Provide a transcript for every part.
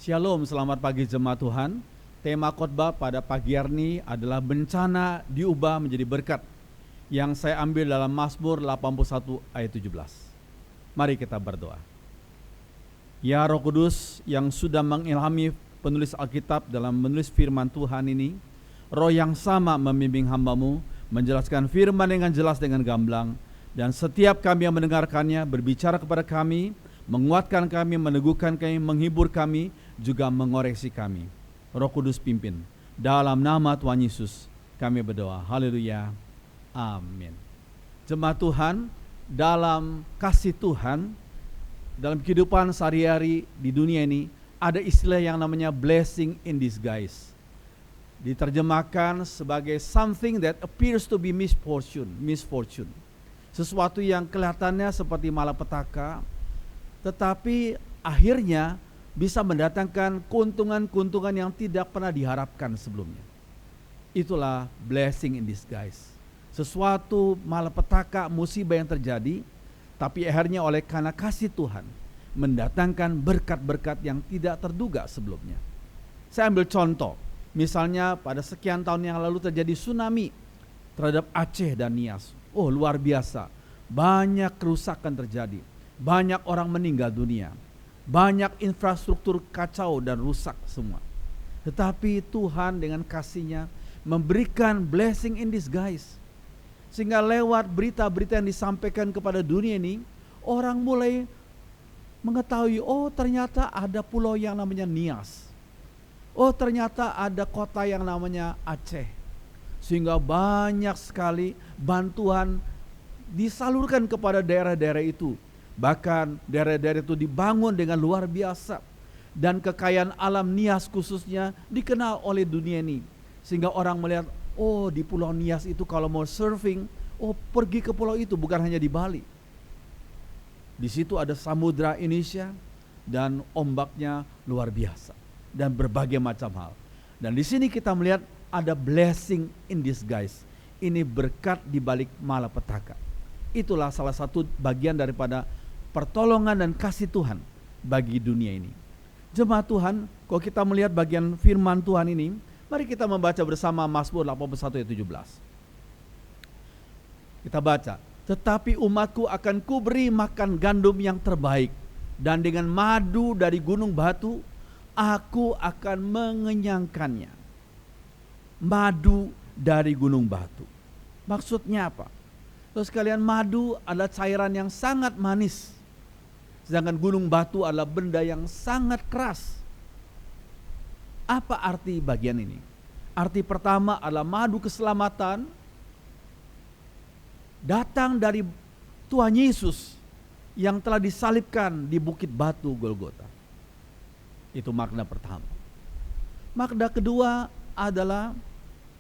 Shalom, selamat pagi jemaat Tuhan. Tema khotbah pada pagi hari ini adalah bencana diubah menjadi berkat, yang saya ambil dalam Mazmur 81 ayat 17. Mari kita berdoa. Ya Roh Kudus yang sudah mengilhami penulis Alkitab dalam menulis firman Tuhan ini, Roh yang sama membimbing hamba-Mu menjelaskan firman dengan jelas dengan gamblang, dan setiap kami yang mendengarkannya berbicara kepada kami, menguatkan kami, meneguhkan kami, menghibur kami, juga mengoreksi kami. Roh Kudus pimpin. Dalam nama Tuhan Yesus kami berdoa. Haleluya. Amin. Jemaat Tuhan, dalam kasih Tuhan, dalam kehidupan sehari-hari di dunia ini, ada istilah yang namanya blessing in disguise. Diterjemahkan sebagai something that appears to be misfortune. Sesuatu yang kelihatannya seperti malapetaka, tetapi akhirnya bisa mendatangkan keuntungan-keuntungan yang tidak pernah diharapkan sebelumnya. Itulah blessing in disguise. Sesuatu malapetaka, musibah yang terjadi, tapi akhirnya oleh karena kasih Tuhan mendatangkan berkat-berkat yang tidak terduga sebelumnya. Saya ambil contoh, misalnya pada sekian tahun yang lalu terjadi tsunami terhadap Aceh dan Nias. Oh, luar biasa, banyak kerusakan terjadi, banyak orang meninggal dunia, banyak infrastruktur kacau dan rusak semua. Tetapi Tuhan dengan kasih-Nya memberikan blessing in disguise, sehingga lewat berita-berita yang disampaikan kepada dunia ini, orang mulai mengetahui, oh ternyata ada pulau yang namanya Nias, oh ternyata ada kota yang namanya Aceh, sehingga banyak sekali bantuan disalurkan kepada daerah-daerah itu. Bahkan daerah-daerah itu dibangun dengan luar biasa, dan kekayaan alam Nias khususnya dikenal oleh dunia ini, sehingga orang melihat, oh di Pulau Nias itu kalau mau surfing, oh pergi ke pulau itu, bukan hanya di Bali. Di situ ada samudra Indonesia dan ombaknya luar biasa dan berbagai macam hal. Dan di sini kita melihat ada blessing in disguise. Ini berkat di balik malapetaka. Itulah salah satu bagian daripada pertolongan dan kasih Tuhan bagi dunia ini. Jemaat Tuhan, kalau kita melihat bagian firman Tuhan ini, mari kita membaca bersama Mazmur 81 ayat 17. Kita baca, tetapi umatku akan kuberi makan gandum yang terbaik, dan dengan madu dari gunung batu aku akan mengenyangkannya. Madu dari gunung batu. Maksudnya apa? Terus sekalian, madu adalah cairan yang sangat manis, sedangkan gunung batu adalah benda yang sangat keras. Apa arti bagian ini? Arti pertama adalah madu keselamatan datang dari Tuhan Yesus yang telah disalibkan di bukit batu Golgota. Itu makna pertama. Makna kedua adalah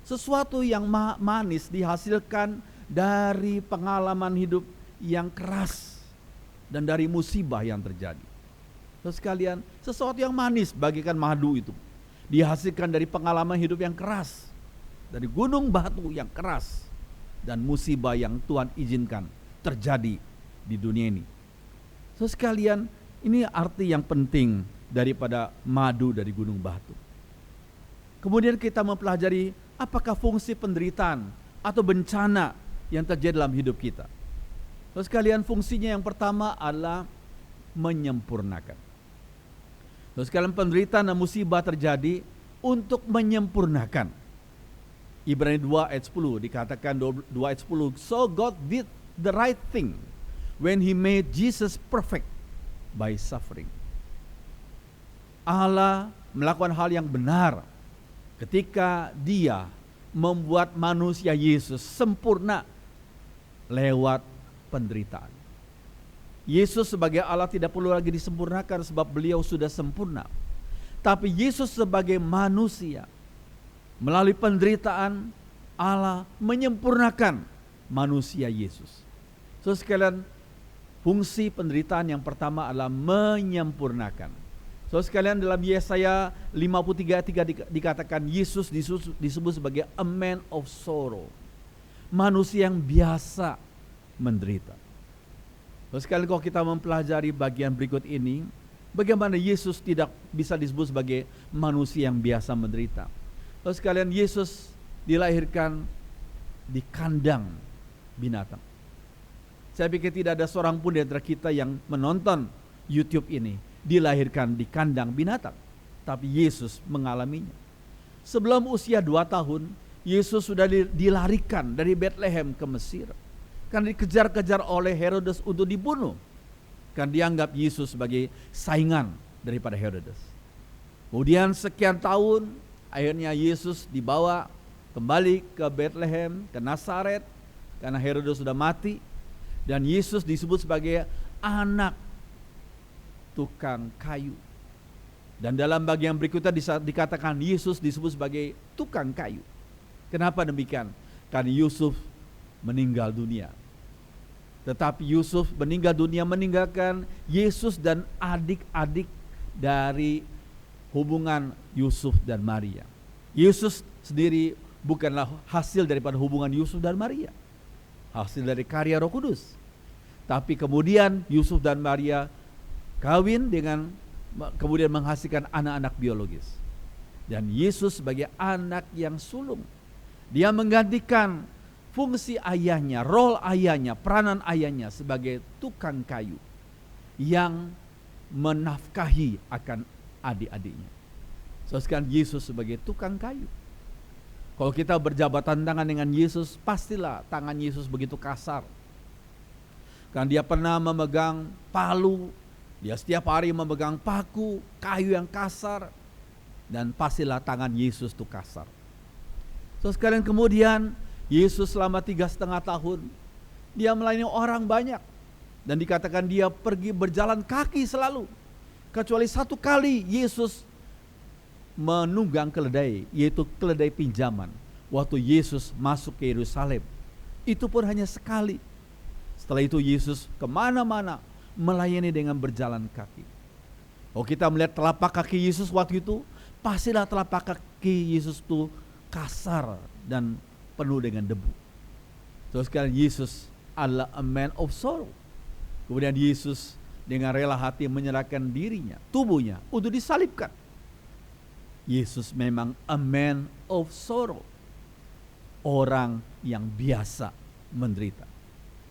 sesuatu yang manis dihasilkan dari pengalaman hidup yang keras dan dari musibah yang terjadi. Terus sekalian, sesuatu yang manis bagikan madu itu dihasilkan dari pengalaman hidup yang keras, dari gunung batu yang keras dan musibah yang Tuhan izinkan terjadi di dunia ini. Terus sekalian, ini arti yang penting daripada madu dari gunung batu. Kemudian kita mempelajari apakah fungsi penderitaan atau bencana yang terjadi dalam hidup kita. Terus sekalian, fungsinya yang pertama adalah menyempurnakan. Terus sekalian, penderitaan dan musibah terjadi untuk menyempurnakan. Ibrani 2 ayat 10 dikatakan, 2 ayat 10, so God did the right thing when He made Jesus perfect by suffering. Allah melakukan hal yang benar ketika Dia membuat manusia Yesus sempurna lewat penderitaan. Yesus sebagai Allah tidak perlu lagi disempurnakan sebab Beliau sudah sempurna. Tapi Yesus sebagai manusia, melalui penderitaan Allah menyempurnakan manusia Yesus. So sekalian, fungsi penderitaan yang pertama adalah menyempurnakan. So sekalian, dalam Yesaya 53:3 dikatakan Yesus disebut sebagai a man of sorrow, manusia yang biasa menderita. Terus sekali kalau kita mempelajari bagian berikut ini, Bagaimana Yesus tidak bisa disebut sebagai manusia yang biasa menderita? Lalu sekalian, Yesus dilahirkan di kandang binatang. Saya pikir tidak ada seorang pun di antara kita yang menonton YouTube ini dilahirkan di kandang binatang. Tapi Yesus mengalaminya. Sebelum usia 2 tahun, Yesus sudah dilarikan dari Bethlehem ke Mesir. Karena dikejar-kejar oleh Herodes untuk dibunuh. Kan dianggap Yesus sebagai saingan daripada Herodes. Kemudian sekian tahun, akhirnya Yesus dibawa kembali ke Bethlehem, ke Nazaret, karena Herodes sudah mati. Dan Yesus disebut sebagai anak tukang kayu. Dan dalam bagian berikutnya dikatakan Yesus disebut sebagai tukang kayu. Kenapa demikian? Karena Yusuf meninggal dunia. Tetapi Yusuf meninggal dunia meninggalkan Yesus dan adik-adik dari hubungan Yusuf dan Maria. Yesus sendiri bukanlah hasil daripada hubungan Yusuf dan Maria, hasil dari karya Roh Kudus. Tapi kemudian Yusuf dan Maria kawin dengan, kemudian menghasilkan anak-anak biologis. Dan Yesus sebagai anak yang sulung, dia menggantikan fungsi ayahnya, role ayahnya, peranan ayahnya sebagai tukang kayu yang menafkahi akan adik-adiknya. Sekarang Yesus sebagai tukang kayu. Kalau kita berjabatan tangan dengan Yesus, pastilah tangan Yesus begitu kasar. Karena dia pernah memegang palu, dia setiap hari memegang paku, kayu yang kasar, dan pastilah tangan Yesus itu kasar. Sekalian kemudian Yesus selama 3,5 tahun dia melayani orang banyak, dan dikatakan dia pergi berjalan kaki selalu, kecuali 1 kali Yesus menunggang keledai, yaitu keledai pinjaman, waktu Yesus masuk ke Yerusalem. Itu pun hanya sekali. Setelah itu Yesus kemana-mana melayani dengan berjalan kaki. Kalau kita melihat telapak kaki Yesus waktu itu, pastilah telapak kaki Yesus itu kasar dan penuh dengan debu. Sekarang Yesus adalah a man of sorrow. Kemudian Yesus dengan rela hati menyerahkan dirinya, tubuhnya untuk disalibkan. Yesus memang a man of sorrow, orang yang biasa menderita.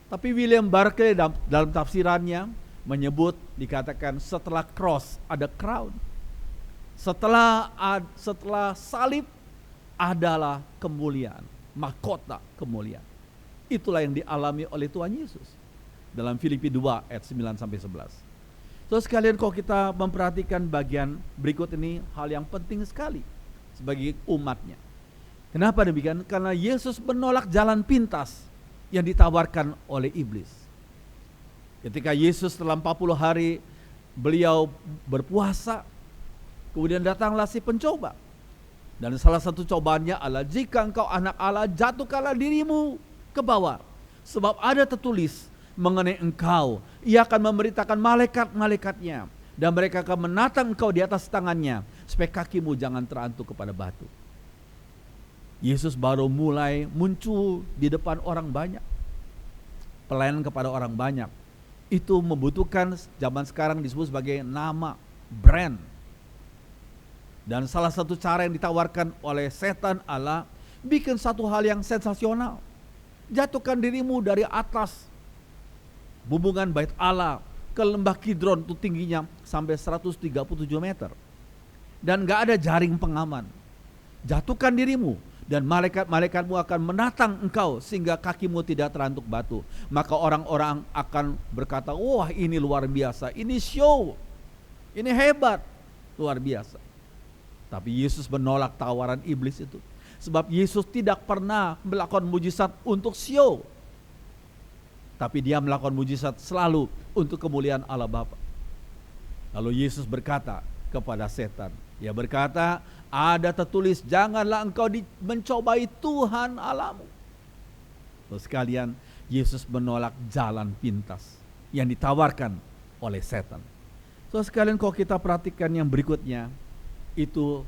Tapi William Barclay dalam tafsirannya menyebut, dikatakan setelah cross ada crown, setelah salib adalah kemuliaan, mahkota kemuliaan. Itulah yang dialami oleh Tuhan Yesus dalam Filipi 2 ayat 9-11. So sekalian, kalau kita memperhatikan bagian berikut ini, hal yang penting sekali sebagai umatnya. Kenapa demikian? Karena Yesus menolak jalan pintas yang ditawarkan oleh iblis. Ketika Yesus setelah 40 hari beliau berpuasa, kemudian datanglah si pencoba. Dan salah satu cobaannya adalah, jika engkau anak Allah, jatuhkanlah dirimu ke bawah. Sebab ada tertulis mengenai engkau, ia akan memberitakan malaikat-malaikatnya, dan mereka akan menatang engkau di atas tangannya, supaya kakimu jangan terantuk kepada batu. Yesus baru mulai muncul di depan orang banyak, pelayanan kepada orang banyak. Itu membutuhkan, zaman sekarang disebut sebagai nama, brand. Dan salah satu cara yang ditawarkan oleh setan adalah bikin satu hal yang sensasional. Jatuhkan dirimu dari atas bumbungan bait Allah ke lembah Kidron, itu tingginya sampai 137 meter. Dan gak ada jaring pengaman. Jatuhkan dirimu dan malaikat-malaikatmu akan menatang engkau sehingga kakimu tidak terantuk batu. Maka orang-orang akan berkata, wah ini luar biasa, ini show, ini hebat, luar biasa. Tapi Yesus menolak tawaran iblis itu. Sebab Yesus tidak pernah melakukan mujizat untuk show, tapi dia melakukan mujizat selalu untuk kemuliaan Allah Bapa. Lalu Yesus berkata kepada setan, dia berkata, ada tertulis, janganlah engkau mencobai Tuhan Allahmu. Terus sekalian, Yesus menolak jalan pintas yang ditawarkan oleh setan. So sekalian, kalau kita perhatikan yang berikutnya, itu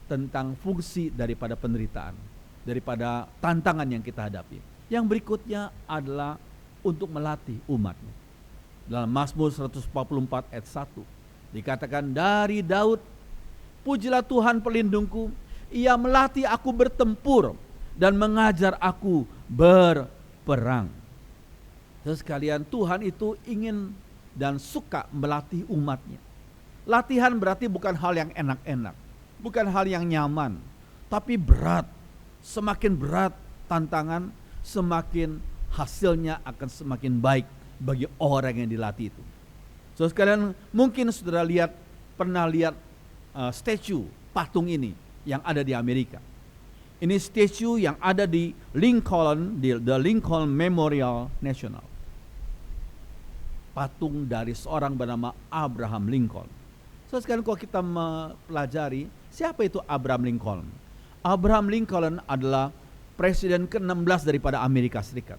tentang fungsi daripada penderitaan, daripada tantangan yang kita hadapi. Yang berikutnya adalah untuk melatih umatnya. Dalam Mazmur 144 ayat 1, Dikatakan dari Daud, pujilah Tuhan pelindungku, ia melatih aku bertempur dan mengajar aku berperang. Terus sekalian, Tuhan itu ingin dan suka melatih umatnya. Latihan berarti bukan hal yang enak-enak, bukan hal yang nyaman, tapi berat. Semakin berat tantangan, semakin hasilnya akan semakin baik bagi orang yang dilatih itu. So sekalian, mungkin saudara pernah lihat statue patung ini yang ada di Amerika. Ini statue yang ada di Lincoln, di The Lincoln Memorial National. Patung dari seorang bernama Abraham Lincoln. So sekarang kalau kita mempelajari siapa itu Abraham Lincoln. Abraham Lincoln adalah presiden ke-16 daripada Amerika Serikat.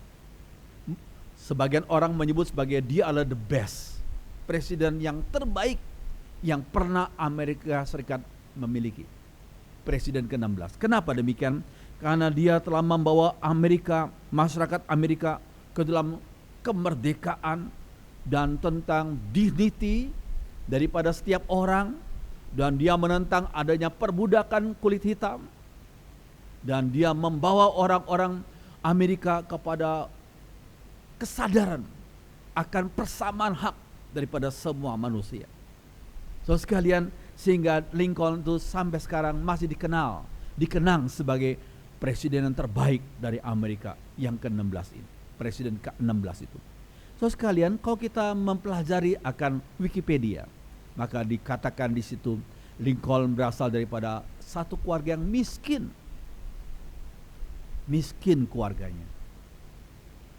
Sebagian orang menyebut sebagai dia adalah the best, presiden yang terbaik yang pernah Amerika Serikat memiliki. Presiden ke-16. Kenapa demikian? Karena dia telah membawa masyarakat Amerika ke dalam kemerdekaan dan tentang dignity daripada setiap orang, dan dia menentang adanya perbudakan kulit hitam, dan dia membawa orang-orang Amerika kepada kesadaran akan persamaan hak daripada semua manusia. So sekalian, sehingga Lincoln itu sampai sekarang masih dikenang sebagai presiden yang terbaik dari Amerika yang ke-16 ini, presiden ke-16 itu. So sekalian, kalau kita mempelajari akan Wikipedia, maka dikatakan di situ Lincoln berasal daripada satu keluarga yang miskin keluarganya.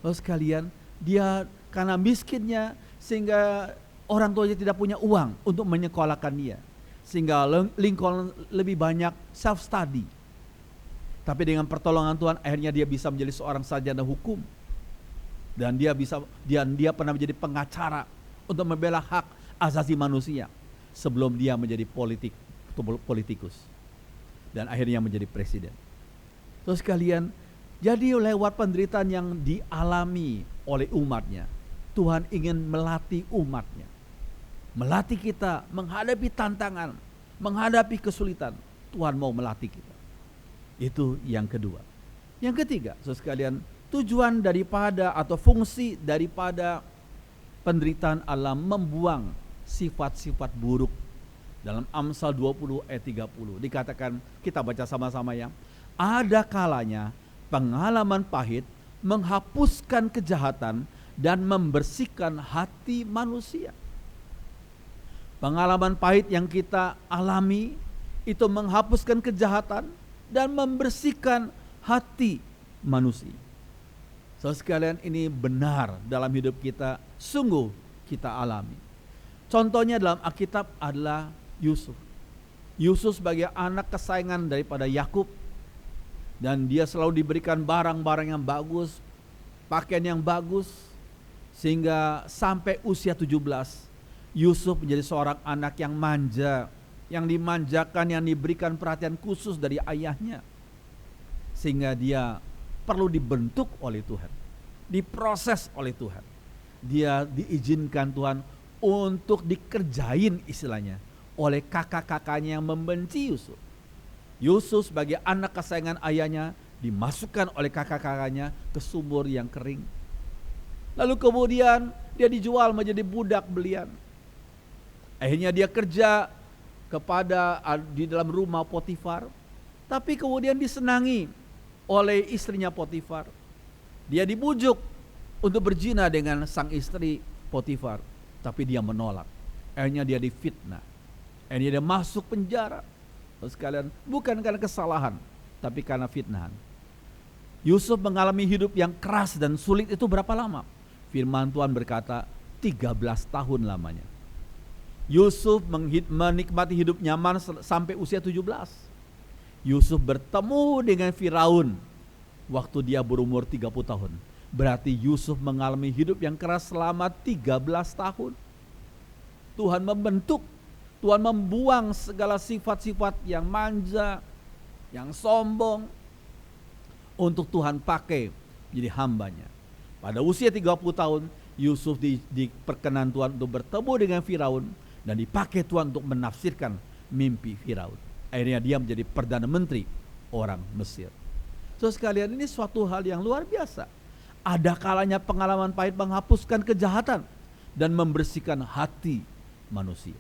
So sekalian, dia karena miskinnya sehingga orang tuanya tidak punya uang untuk menyekolahkan dia, sehingga Lincoln lebih banyak self study. Tapi dengan pertolongan Tuhan akhirnya dia bisa menjadi seorang sarjana hukum. Dan dia pernah menjadi pengacara untuk membela hak asasi manusia sebelum dia menjadi politikus dan akhirnya menjadi presiden. Terus sekalian, jadi lewat penderitaan yang dialami oleh umatnya, Tuhan ingin melatih umatnya, melatih kita menghadapi tantangan, menghadapi kesulitan. Tuhan mau melatih kita. Itu yang kedua. Yang ketiga, saudara sekalian, tujuan daripada atau fungsi daripada penderitaan adalah membuang sifat-sifat buruk. Dalam Amsal 20 ayat 30 dikatakan, kita baca sama-sama ya. Ada kalanya pengalaman pahit menghapuskan kejahatan dan membersihkan hati manusia. Pengalaman pahit yang kita alami itu menghapuskan kejahatan dan membersihkan hati manusia. So sekalian, ini benar dalam hidup kita, sungguh kita alami. Contohnya dalam Alkitab adalah Yusuf. Yusuf sebagai anak kesayangan daripada Yakub, dan dia selalu diberikan barang-barang yang bagus, pakaian yang bagus, sehingga sampai usia 17 Yusuf menjadi seorang anak yang manja, yang dimanjakan, yang diberikan perhatian khusus dari ayahnya, sehingga dia perlu dibentuk oleh Tuhan, diproses oleh Tuhan. Dia diizinkan Tuhan untuk dikerjain istilahnya oleh kakak-kakaknya yang membenci Yusuf. Yusuf sebagai anak kesayangan ayahnya dimasukkan oleh kakak-kakaknya ke sumur yang kering. Lalu kemudian dia dijual menjadi budak belian. Akhirnya dia kerja di dalam rumah Potifar, tapi kemudian disenangi oleh istrinya Potifar. Dia dibujuk untuk berzina dengan sang istri Potifar, tapi dia menolak. Akhirnya dia difitnah. Akhirnya dia masuk penjara. Terus sekalian, bukan karena kesalahan, tapi karena fitnahan. Yusuf mengalami hidup yang keras dan sulit itu berapa lama? Firman Tuhan berkata 13 tahun lamanya. Yusuf menikmati hidup nyaman sampai usia 17. Yusuf bertemu dengan Firaun waktu dia berumur 30 tahun. Berarti Yusuf mengalami hidup yang keras selama 13 tahun. Tuhan membentuk, Tuhan membuang segala sifat-sifat yang manja, yang sombong, untuk Tuhan pakai jadi hambanya. Pada usia 30 tahun, Yusuf diperkenan Tuhan untuk bertemu dengan Firaun, dan dipakai Tuhan untuk menafsirkan mimpi Firaun. Akhirnya dia menjadi perdana menteri orang Mesir. So sekalian, ini suatu hal yang luar biasa. Ada kalanya pengalaman pahit menghapuskan kejahatan dan membersihkan hati manusia.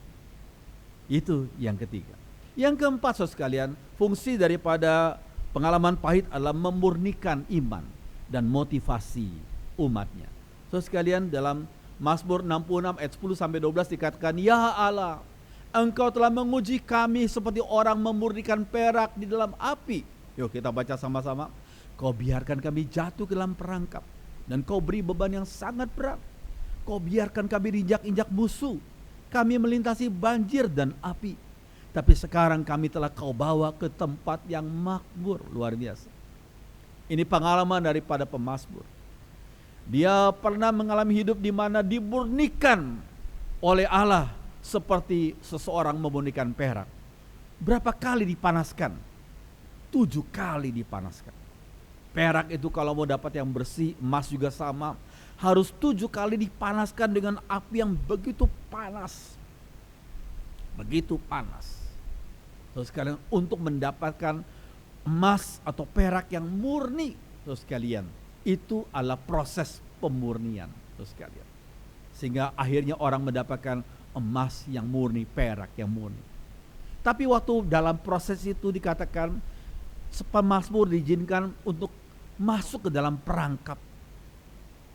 Itu yang ketiga. Yang keempat, saudara sekalian, fungsi daripada pengalaman pahit adalah memurnikan iman dan motivasi umatnya. Saudara sekalian, dalam Mazmur 66 ayat 10 sampai 12 dikatakan, "Ya Allah, Engkau telah menguji kami seperti orang memurnikan perak di dalam api." Yuk kita baca sama-sama. "Kau biarkan kami jatuh ke dalam perangkap, dan Kau beri beban yang sangat berat. Kau biarkan kami diinjak-injak musuh. Kami melintasi banjir dan api. Tapi sekarang kami telah Kau bawa ke tempat yang makmur." Luar biasa. Ini pengalaman daripada pemazmur. Dia pernah mengalami hidup di mana dimurnikan oleh Allah seperti seseorang memurnikan perak. Berapa kali dipanaskan? 7 kali dipanaskan. Perak itu kalau mau dapat yang bersih, emas juga sama, harus 7 kali dipanaskan dengan api yang begitu panas. Begitu panas. Terus sekalian, untuk mendapatkan emas atau perak yang murni, terus sekalian, itu adalah proses pemurnian, terus sekalian. Sehingga akhirnya orang mendapatkan emas yang murni, perak yang murni. Tapi waktu dalam proses itu dikatakan pemazmur diizinkan untuk masuk ke dalam perangkap.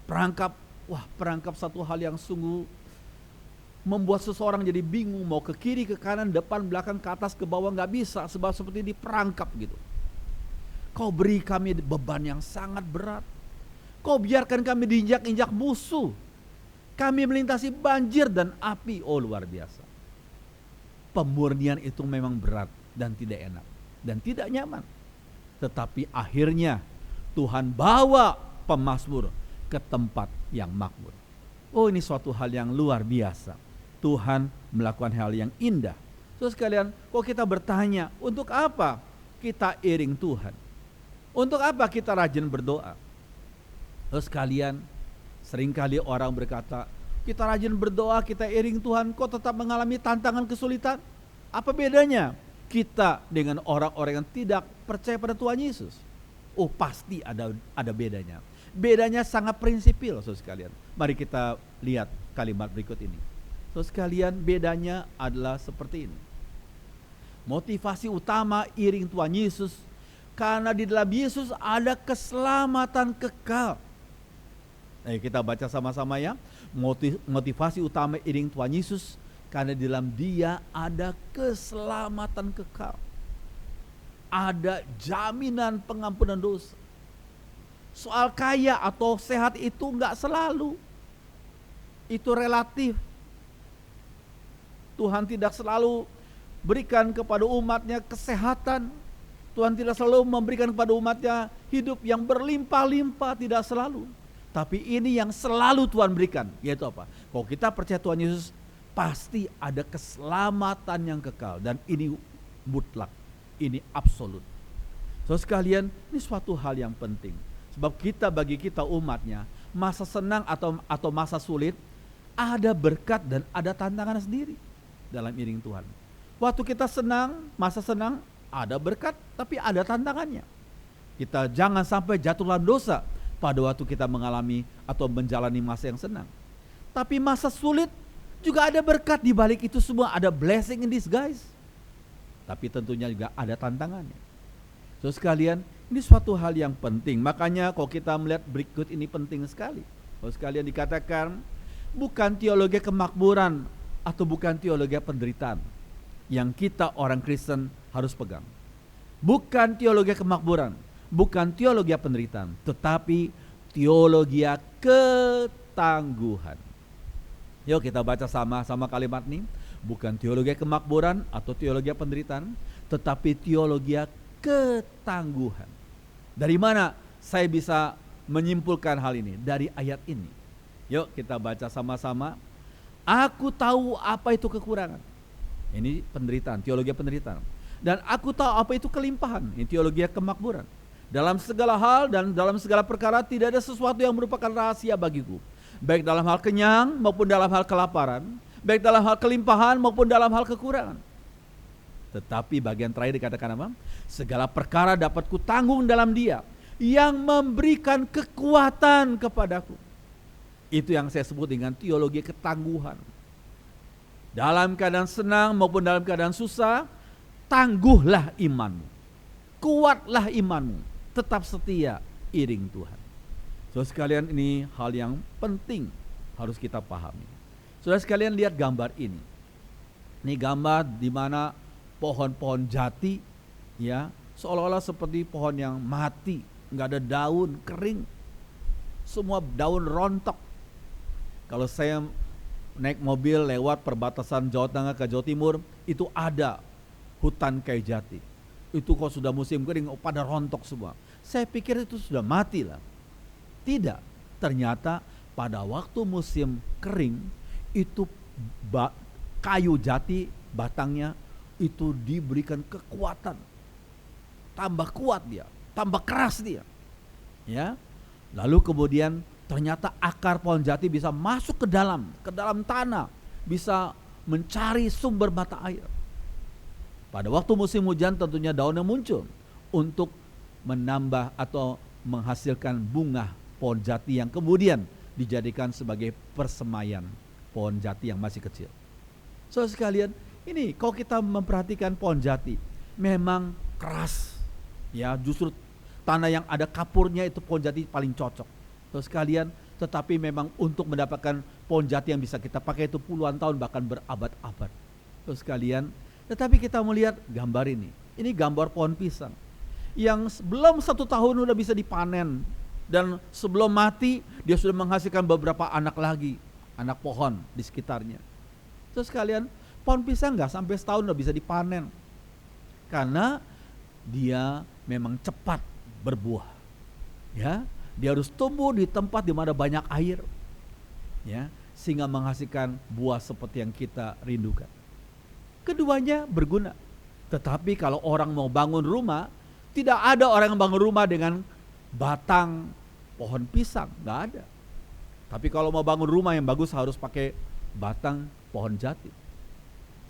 Perangkap satu hal yang sungguh membuat seseorang jadi bingung, mau ke kiri, ke kanan, depan, belakang, ke atas, ke bawah, gak bisa, sebab seperti di perangkap gitu. Kau beri kami beban yang sangat berat. Kau biarkan kami diinjak-injak musuh. Kami melintasi banjir dan api. Oh, luar biasa. Pemurnian itu memang berat dan tidak enak dan tidak nyaman. Tetapi akhirnya Tuhan bawa pemazmur ke tempat yang makmur. Oh, ini suatu hal yang luar biasa. Tuhan melakukan hal yang indah. So sekalian, kok kita bertanya, untuk apa kita iring Tuhan? Untuk apa kita rajin berdoa? So sekalian, seringkali orang berkata, kita rajin berdoa, kita iring Tuhan, kok tetap mengalami tantangan kesulitan? Apa bedanya kita dengan orang-orang yang tidak percaya pada Tuhan Yesus? Oh, pasti ada bedanya. Bedanya sangat prinsipil, saudara sekalian. Mari kita lihat kalimat berikut ini. Saudara sekalian, bedanya adalah seperti ini. Motivasi utama iring Tuhan Yesus, karena di dalam Yesus ada keselamatan kekal. Ayo kita baca sama-sama ya. Motivasi utama iring Tuhan Yesus, karena di dalam Dia ada keselamatan kekal. Ada jaminan pengampunan dosa. Soal kaya atau sehat itu enggak selalu. Itu relatif. Tuhan tidak selalu berikan kepada umatnya kesehatan. Tuhan tidak selalu memberikan kepada umatnya hidup yang berlimpah-limpah, tidak selalu. Tapi ini yang selalu Tuhan berikan, yaitu apa? Kalau kita percaya Tuhan Yesus, pasti ada keselamatan yang kekal. Dan ini mutlak, ini absolut. So sekalian, ini suatu hal yang penting. Sebab bagi kita umatnya, masa senang atau masa sulit, ada berkat dan ada tantangan sendiri dalam iring Tuhan. Waktu kita senang, masa senang, ada berkat, tapi ada tantangannya. Kita jangan sampai jatuh dalam dosa pada waktu kita mengalami atau menjalani masa yang senang. Tapi masa sulit juga ada berkat di balik itu semua, ada blessing in disguise. Tapi tentunya juga ada tantangannya. So sekalian, ini suatu hal yang penting. Makanya kalau kita melihat berikut ini penting sekali. Kalau sekalian dikatakan, bukan teologi kemakmuran atau bukan teologi penderitaan yang kita orang Kristen harus pegang. Bukan teologi kemakmuran, bukan teologi penderitaan, tetapi teologi ketangguhan. Yuk kita baca sama-sama kalimat ini. Bukan teologi kemakmuran atau teologi penderitaan, tetapi teologi ketangguhan. Dari mana saya bisa menyimpulkan hal ini? Dari ayat ini. Yuk kita baca sama-sama. Aku tahu apa itu kekurangan. Ini penderitaan, teologi penderitaan. Dan aku tahu apa itu kelimpahan. Ini teologi kemakmuran. Dalam segala hal dan dalam segala perkara tidak ada sesuatu yang merupakan rahasia bagiku. Baik dalam hal kenyang maupun dalam hal kelaparan. baik dalam hal kelimpahan maupun dalam hal kekurangan. Tetapi bagian terakhir dikatakan apa? Segala perkara dapat kutanggung dalam Dia yang memberikan kekuatan kepadaku. Itu yang saya sebut dengan teologi ketangguhan. Dalam keadaan senang maupun dalam keadaan susah, tangguhlah imanmu, kuatlah imanmu, tetap setia iring Tuhan. Saudara sekalian, ini hal yang penting harus kita pahami. Saudara sekalian, lihat gambar ini. Ini gambar di mana pohon-pohon jati, ya, seolah-olah seperti pohon yang mati, nggak ada daun, kering, semua daun rontok. Kalau saya naik mobil lewat perbatasan Jawa Tengah ke Jawa Timur, itu ada hutan kayu jati. Itu kalau sudah musim kering, pada rontok semua. Saya pikir itu sudah mati lah. Tidak, ternyata pada waktu musim kering, itu kayu jati batangnya itu diberikan kekuatan, tambah kuat dia, tambah keras dia, ya. Lalu kemudian ternyata akar pohon jati bisa masuk ke dalam tanah, bisa mencari sumber mata air. Pada waktu musim hujan tentunya daunnya muncul untuk menambah atau menghasilkan bunga pohon jati yang kemudian dijadikan sebagai persemaian pohon jati yang masih kecil. Saudara sekalian, ini kalau kita memperhatikan pohon jati, memang keras, ya, justru tanah yang ada kapurnya itu pohon jati paling cocok. Terus sekalian, tetapi memang untuk mendapatkan pohon jati yang bisa kita pakai itu puluhan tahun bahkan berabad-abad. Terus sekalian, tetapi kita melihat gambar ini. Ini gambar pohon pisang yang belum 1 tahun udah bisa dipanen, dan sebelum mati dia sudah menghasilkan beberapa anak lagi, anak pohon di sekitarnya. Terus sekalian, pohon pisang nggak sampai setahun udah bisa dipanen, karena dia memang cepat berbuah, ya. Dia harus tumbuh di tempat di mana banyak air, ya, sehingga menghasilkan buah seperti yang kita rindukan. Keduanya berguna. Tetapi kalau orang mau bangun rumah, tidak ada orang yang bangun rumah dengan batang pohon pisang, nggak ada. Tapi kalau mau bangun rumah yang bagus harus pakai batang pohon jati.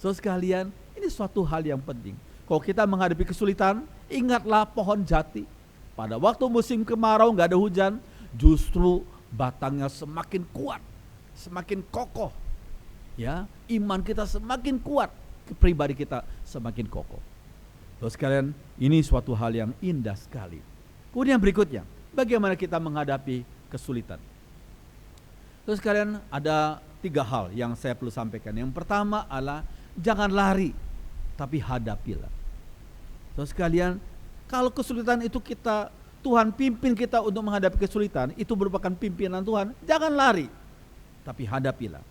So sekalian, ini suatu hal yang penting. Kalau kita menghadapi kesulitan, ingatlah pohon jati. Pada waktu musim kemarau nggak ada hujan, justru batangnya semakin kuat, semakin kokoh. Ya, iman kita semakin kuat, pribadi kita semakin kokoh. Terus sekalian, ini suatu hal yang indah sekali. Kemudian berikutnya, bagaimana kita menghadapi kesulitan? Terus sekalian, ada 3 hal yang saya perlu sampaikan. Yang pertama adalah jangan lari, tapi hadapilah. Terus sekalian, kalau kesulitan itu Tuhan pimpin kita untuk menghadapi kesulitan, itu merupakan pimpinan Tuhan, jangan lari, tapi hadapilah.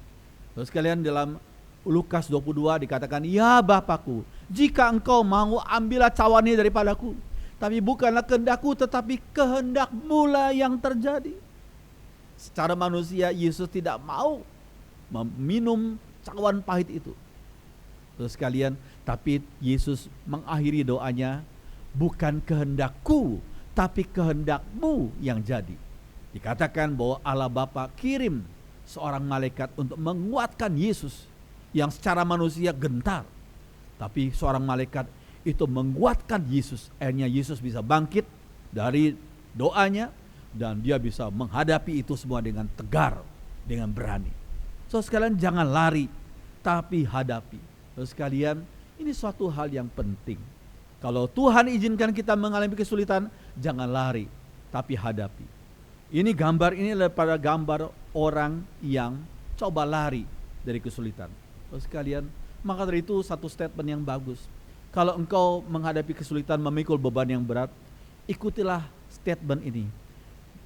Terus sekalian, dalam Lukas 22 dikatakan, ya Bapakku, jika engkau mau, ambillah cawan ini daripadaku, tapi bukanlah kehendakku tetapi kehendak-Mu lah yang terjadi. Secara manusia Yesus tidak mau meminum cawan pahit itu. Terus sekalian, tapi Yesus mengakhiri doanya, bukan kehendakku tapi kehendak-Mu yang jadi. Dikatakan bahwa Allah Bapa kirim seorang malaikat untuk menguatkan Yesus yang secara manusia gentar, tapi seorang malaikat itu menguatkan Yesus. Akhirnya Yesus bisa bangkit dari doanya dan dia bisa menghadapi itu semua dengan tegar, dengan berani. So sekalian, jangan lari tapi hadapi. Terus sekalian, ini suatu hal yang penting. Kalau Tuhan izinkan kita mengalami kesulitan, jangan lari tapi hadapi. Ini adalah pada gambar orang yang coba lari dari kesulitan. Terus sekalian, maka dari itu satu statement yang bagus. Kalau engkau menghadapi kesulitan, memikul beban yang berat, ikutilah statement ini.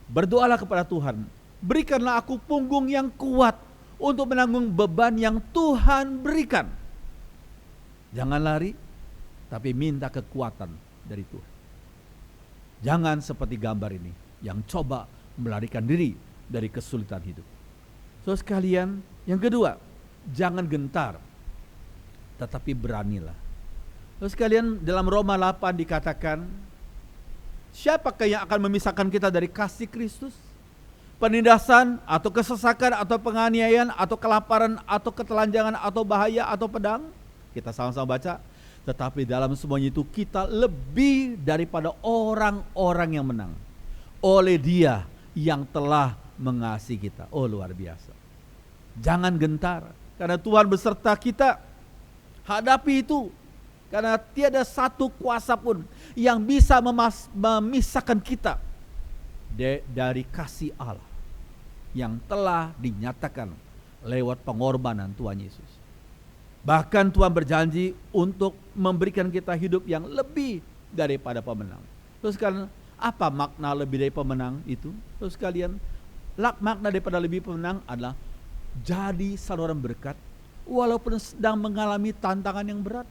Berdoalah kepada Tuhan, berikanlah aku punggung yang kuat untuk menanggung beban yang Tuhan berikan. Jangan lari, tapi minta kekuatan dari Tuhan. Jangan seperti gambar ini yang coba melarikan diri dari kesulitan hidup. So sekalian, yang kedua, jangan gentar, tetapi beranilah. So sekalian, dalam Roma 8 dikatakan, siapakah yang akan memisahkan kita dari kasih Kristus? penindasan atau kesesakan atau penganiayaan atau kelaparan atau ketelanjangan atau bahaya atau pedang. Kita sama-sama baca. Tetapi dalam semuanya itu kita lebih daripada orang-orang yang menang oleh Dia yang telah mengasihi kita. Oh, luar biasa. Jangan gentar, karena Tuhan beserta kita. Hadapi itu, karena tiada satu kuasa pun yang bisa memisahkan kita dari kasih Allah yang telah dinyatakan lewat pengorbanan Tuhan Yesus. Bahkan Tuhan berjanji untuk memberikan kita hidup yang lebih daripada pemenang. Terus kalian, apa makna lebih dari pemenang itu? Terus kalian, makna daripada lebih pemenang adalah jadi saluran berkat walaupun sedang mengalami tantangan yang berat.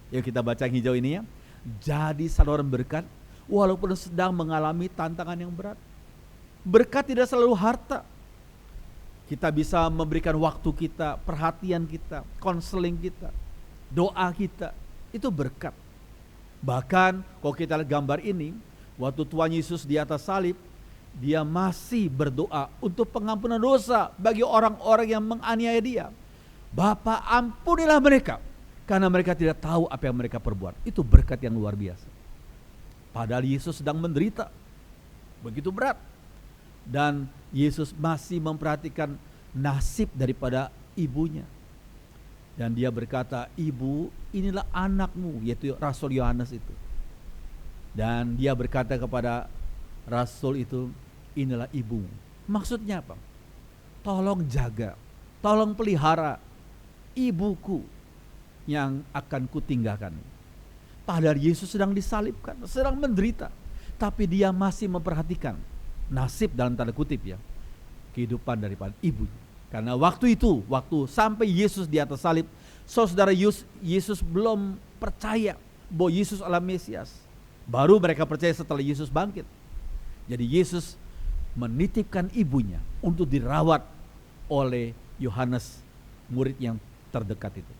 Yuk kita baca yang hijau ini ya. Jadi saluran berkat walaupun sedang mengalami tantangan yang berat. Berkat tidak selalu harta. Kita bisa memberikan waktu kita, perhatian kita, konseling kita, doa kita. Itu berkat. Bahkan kalau kita lihat gambar ini, waktu Tuhan Yesus di atas salib, Dia masih berdoa untuk pengampunan dosa bagi orang-orang yang menganiaya Dia. Bapa, ampunilah mereka, karena mereka tidak tahu apa yang mereka perbuat. Itu berkat yang luar biasa. Padahal Yesus sedang menderita begitu berat, dan Yesus masih memperhatikan nasib daripada ibunya. Dan Dia berkata, ibu, inilah anakmu, yaitu Rasul Yohanes itu. Dan Dia berkata kepada Rasul itu, inilah ibumu. Maksudnya apa? Tolong jaga, tolong pelihara ibuku yang akan kutinggalkan. Padahal Yesus sedang disalibkan, sedang menderita, tapi Dia masih memperhatikan nasib dalam tanda kutip ya, kehidupan daripada ibunya. Karena waktu itu, waktu sampai Yesus di atas salib, saudara, Yesus belum percaya bahwa Yesus adalah Mesias. Baru mereka percaya setelah Yesus bangkit. Jadi Yesus menitipkan ibunya untuk dirawat oleh Yohanes, murid yang terdekat itu.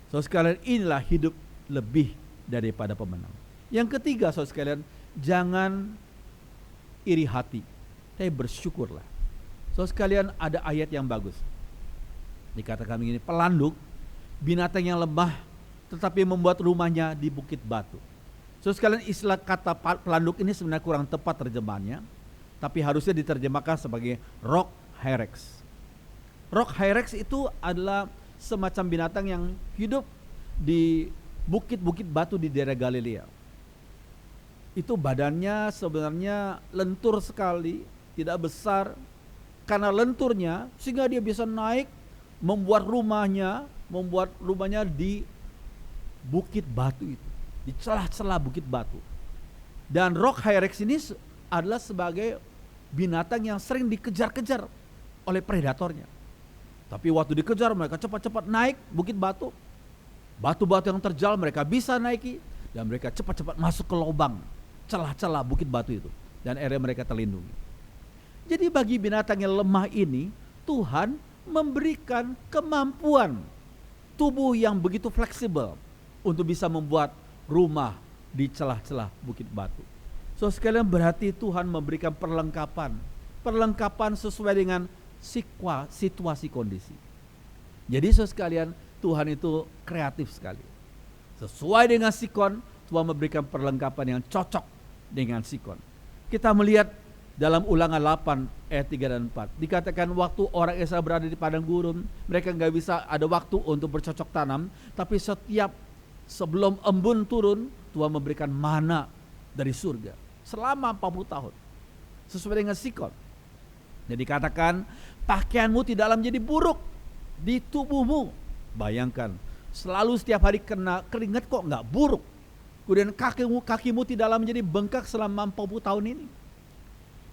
Saudara sekalian, inilah hidup lebih daripada pemenang. Yang ketiga, saudara sekalian, jangan iri hati, tapi bersyukurlah. Saudara sekalian, ada ayat yang bagus. Dikatakan begini, pelanduk, binatang yang lemah tetapi membuat rumahnya di bukit batu. Saudara sekalian, istilah kata pelanduk ini sebenarnya kurang tepat terjemahannya, tapi harusnya diterjemahkan sebagai rock hyrax. Rock hyrax itu adalah semacam binatang yang hidup di bukit-bukit batu di daerah Galilea. Itu badannya sebenarnya lentur sekali, tidak besar. Karena lenturnya sehingga dia bisa naik, membuat rumahnya di bukit batu itu, di celah-celah bukit batu. Dan rock hyrax ini adalah sebagai binatang yang sering dikejar-kejar oleh predatornya. Tapi waktu dikejar, mereka cepat-cepat naik bukit batu. Batu-batu yang terjal mereka bisa naiki, dan mereka cepat-cepat masuk ke lubang celah-celah bukit batu itu, dan akhirnya mereka terlindungi. Jadi bagi binatang yang lemah ini, Tuhan memberikan kemampuan tubuh yang begitu fleksibel untuk bisa membuat rumah di celah-celah bukit batu. So sekalian, berarti Tuhan memberikan perlengkapan sesuai dengan situasi kondisi. Jadi saudara sekalian, Tuhan itu kreatif sekali. Sesuai dengan sikon, Tuhan memberikan perlengkapan yang cocok dengan sikon. Kita melihat dalam Ulangan 8 ayat 3 dan 4. Dikatakan waktu orang Israel berada di padang gurun, mereka gak bisa ada waktu untuk bercocok tanam. Tapi sebelum embun turun, Tuhan memberikan mana dari surga selama 40 tahun. Sesuai dengan sikon. Jadi dikatakan pakaianmu tidaklah menjadi buruk di tubuhmu. Bayangkan, selalu setiap hari kena keringat kok nggak buruk. Kemudian kakimu tidaklah menjadi bengkak selama 40 tahun ini.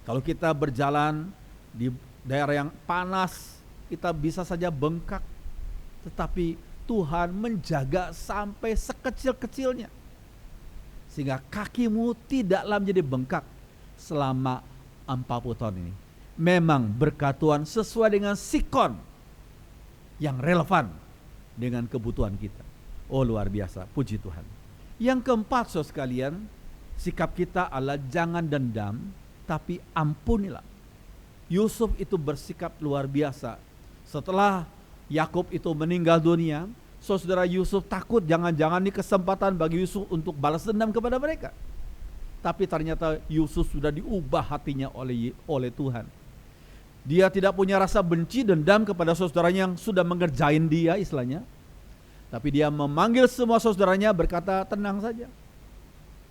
Kalau kita berjalan di daerah yang panas, kita bisa saja bengkak. Tetapi Tuhan menjaga sampai sekecil-kecilnya, sehingga kakimu tidaklah menjadi bengkak selama 40 tahun ini. Memang berkat Tuhan sesuai dengan sikon yang relevan dengan kebutuhan kita. Oh, luar biasa, puji Tuhan. Yang keempat, saudara sekalian, sikap kita adalah jangan dendam, tapi ampunilah. Yusuf itu bersikap luar biasa. Setelah Yakub itu meninggal dunia, saudara Yusuf takut jangan-jangan ini kesempatan bagi Yusuf untuk balas dendam kepada mereka. Tapi ternyata Yusuf sudah diubah hatinya oleh Tuhan. Dia tidak punya rasa benci dendam kepada saudaranya yang sudah mengerjain dia istilahnya. Tapi dia memanggil semua saudaranya berkata, tenang saja.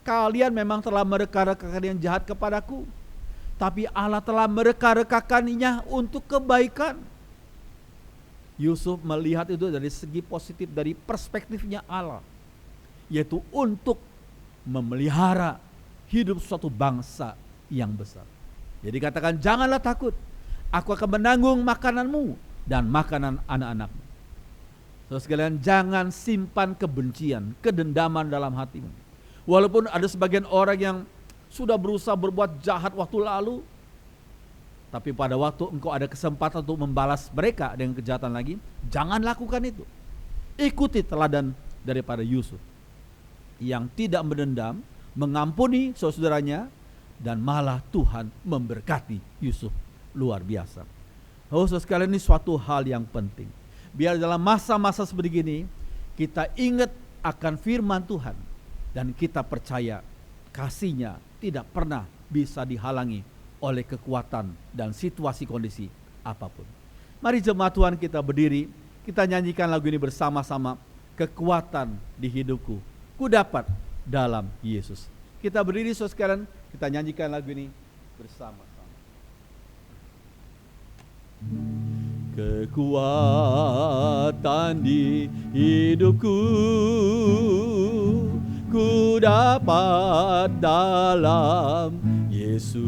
Kalian memang telah mereka-rekakan yang jahat kepadaku, tapi Allah telah mereka-rekakannya untuk kebaikan. Yusuf melihat itu dari segi positif, dari perspektifnya Allah, yaitu untuk memelihara hidup suatu bangsa yang besar. Jadi katakan, janganlah takut, aku akan menanggung makananmu dan makanan anak-anakmu. Saudara sekalian, jangan simpan kebencian, kedendaman dalam hatimu. Walaupun ada sebagian orang yang sudah berusaha berbuat jahat waktu lalu, tapi pada waktu engkau ada kesempatan untuk membalas mereka dengan kejahatan lagi, jangan lakukan itu. Ikuti teladan daripada Yusuf yang tidak mendendam, mengampuni saudaranya, dan malah Tuhan memberkati Yusuf luar biasa. Saudara sekalian, ini suatu hal yang penting. Biar dalam masa-masa seperti ini kita ingat akan firman Tuhan dan kita percaya kasih-Nya tidak pernah bisa dihalangi oleh kekuatan dan situasi kondisi apapun. Mari jemaat Tuhan kita berdiri, kita nyanyikan lagu ini bersama-sama. Kekuatan di hidupku ku dapat dalam Yesus. Kita berdiri saudara sekalian, kita nyanyikan lagu ini bersama-sama. Kekuatan di hidupku ku dapat dalam Yesus.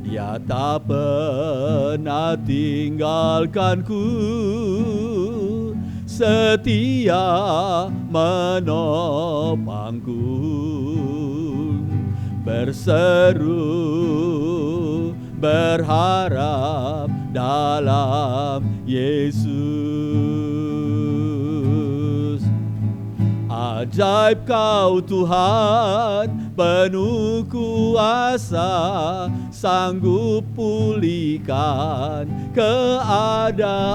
Dia tak pernah tinggalkanku, setia menopangku. Berseru berharap dalam Yesus. Ajaib Kau Tuhan, penuh kuasa, sanggup pulihkan keadaanku.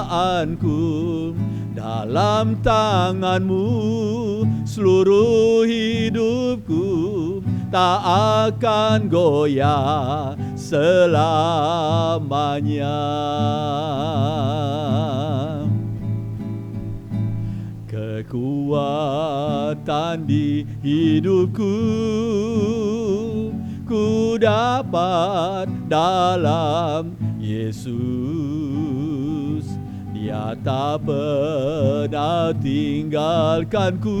Dalam tangan-Mu seluruh hidupku tak akan goyah selamanya. Kekuatan di hidupku ku dapat dalam Yesus. Dia tak pernah tinggalkanku,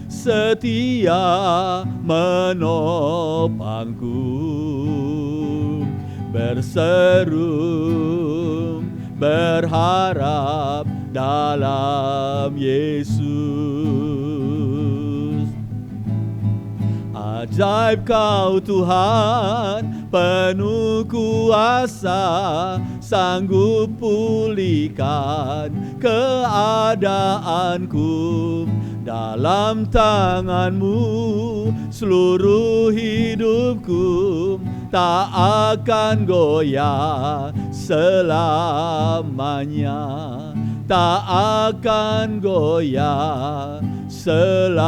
setia menopangku. Berseru berharap dalam Yesus. Ajaib Kau Tuhan, penuh kuasa, sanggup pulihkan keadaanku. Dalam tangan-Mu seluruh hidupku tak akan goyah selamanya. Tak akan goyah selamanya.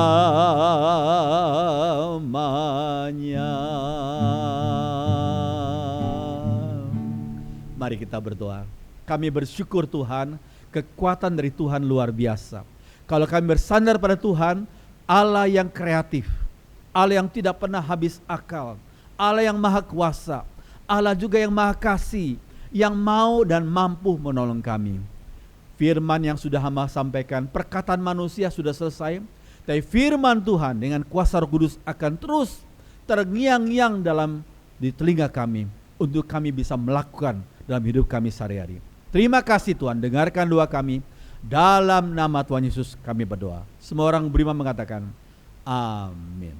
Mari kita berdoa. Kami bersyukur Tuhan, kekuatan dari Tuhan luar biasa. Kalau kami bersandar pada Tuhan, Allah yang kreatif, Allah yang tidak pernah habis akal, Allah yang maha kuasa, Allah juga yang maha kasih, yang mau dan mampu menolong kami. Firman yang sudah hamba sampaikan, perkataan manusia sudah selesai, tapi firman Tuhan dengan kuasa Roh Kudus akan terus terngiang-ngiang di telinga kami, untuk kami bisa melakukan dalam hidup kami sehari-hari. Terima kasih Tuhan, dengarkan doa kami. Dalam nama Tuhan Yesus kami berdoa. Semua orang beriman mengatakan amin.